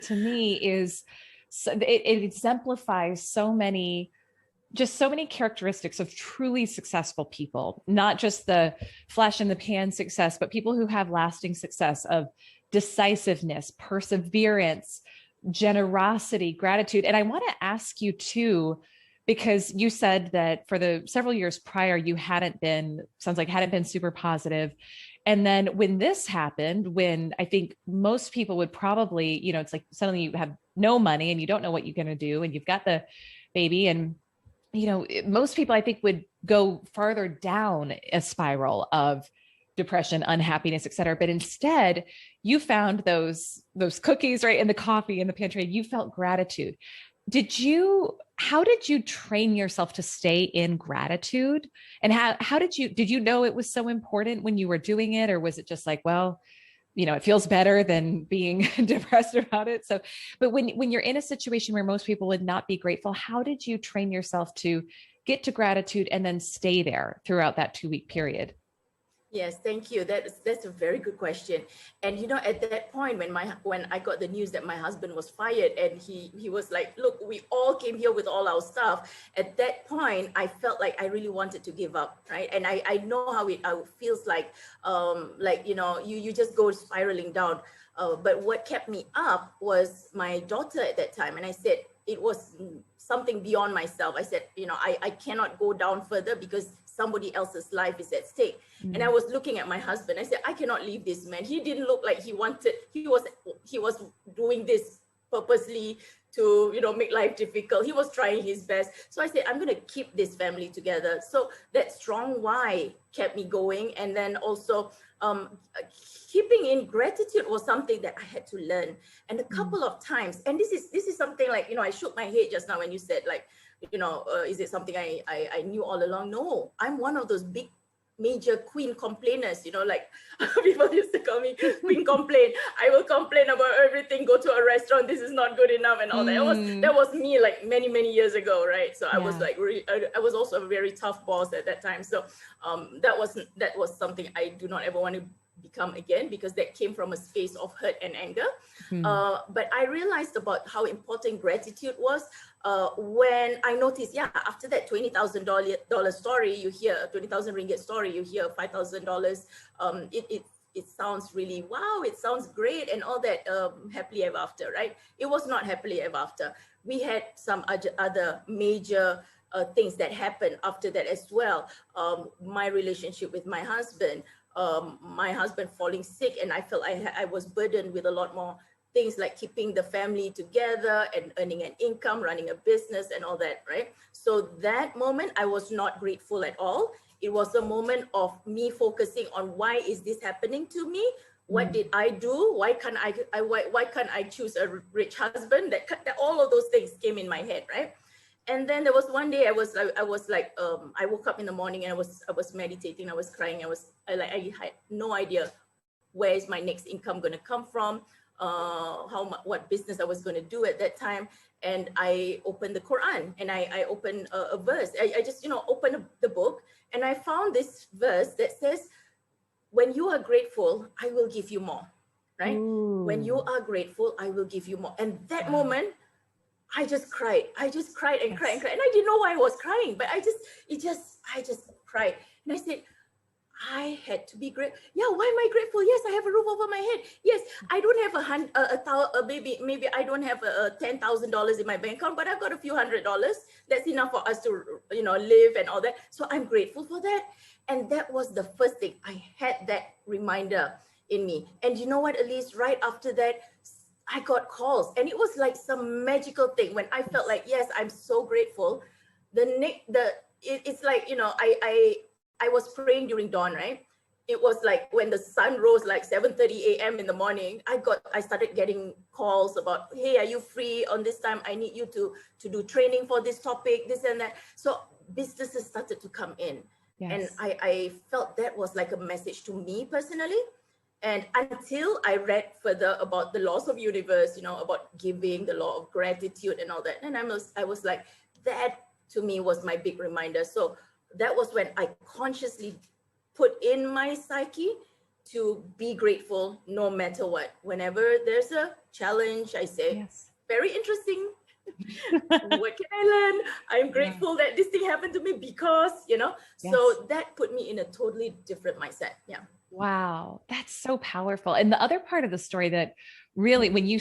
to me is, so it exemplifies so many characteristics of truly successful people, not just the flash in the pan success, but people who have lasting success of decisiveness, perseverance, generosity, gratitude. And I want to ask you too, because you said that for the several years prior, you sounds like hadn't been super positive. And then when this happened, when I think most people would probably, it's like suddenly you have no money and you don't know what you're going to do, and you've got the baby, and most people I think would go farther down a spiral of depression, unhappiness, et cetera. But instead, you found those cookies, right, and the coffee in the pantry. You felt gratitude. How did you train yourself to stay in gratitude? And how did you know it was so important when you were doing it? Or was it just like, well, it feels better than being depressed about it. So, but when you're in a situation where most people would not be grateful, how did you train yourself to get to gratitude and then stay there throughout that 2-week period? Yes, thank you. That's a very good question. And at that point when I got the news that my husband was fired, and he was like, "Look, we all came here with all our stuff." At that point, I felt like I really wanted to give up, right? And I know how it feels like you just go spiraling down. But what kept me up was my daughter at that time, and I said it was something beyond myself. I said, I cannot go down further because somebody else's life is at stake. Mm. And I was looking at my husband. I said, I cannot leave this man. He didn't look like he was doing this purposely to, make life difficult. He was trying his best. So I said, I'm going to keep this family together. So that strong why kept me going. And then also keeping in gratitude was something that I had to learn. And a couple of times, and this is something like, I shook my head just now when you said like, is it something I knew all along? No, I'm one of those big major queen complainers, like people used to call me queen complain. I will complain about everything, go to a restaurant, this is not good enough and all that. That was me like many years ago, right? So I was like, I was also a very tough boss at that time. So that was something I do not ever want to become again, because that came from a space of hurt and anger. But I realized about how important gratitude was when I noticed, after that $20,000 story, you hear 20,000 ringgit story, you hear $5,000. It sounds really, wow, it sounds great and all that, happily ever after, right? It was not happily ever after. We had some other major things that happened after that as well. My relationship with my husband falling sick, and I felt I was burdened with a lot more things like keeping the family together and earning an income, running a business and all that, right? So that moment, I was not grateful at all. It was a moment of me focusing on why is this happening to me? What did I do? Why can't I choose a rich husband? That all of those things came in my head, right? And then there was one day I woke up in the morning and I was meditating, I was crying, I had no idea where is my next income going to come from, what business I was going to do at that time. And I opened the Quran and I opened a verse. I just, opened the book and I found this verse that says, when you are grateful, I will give you more, right? Ooh. When you are grateful, I will give you more. And that moment, I just cried and cried and cried. And I didn't know why I was crying, but I just cried. And I said, I had to be grateful. Yeah, why am I grateful? Yes, I have a roof over my head. Yes, I don't have maybe I don't have $10,000 in my bank account, but I've got a few $100. That's enough for us to, live and all that. So I'm grateful for that. And that was the first thing. I had that reminder in me. And you know what, Elyse, right after that, I got calls, and it was like some magical thing when I felt like, yes, I'm so grateful. It's like, I was praying during dawn, right? It was like when the sun rose, like 7:30 a.m. in the morning, I started getting calls about, hey, are you free on this time? I need you to do training for this topic, this and that. So businesses started to come in. Yes. And I felt that was like a message to me personally. And until I read further about the laws of universe, about giving, the law of gratitude and all that. And I was like, that to me was my big reminder. So that was when I consciously put in my psyche to be grateful no matter what. Whenever there's a challenge, I say, Yes. very interesting. What can I learn? I'm grateful that this thing happened to me because, so that put me in a totally different mindset. Yeah. Wow. That's so powerful. And the other part of the story that really, when you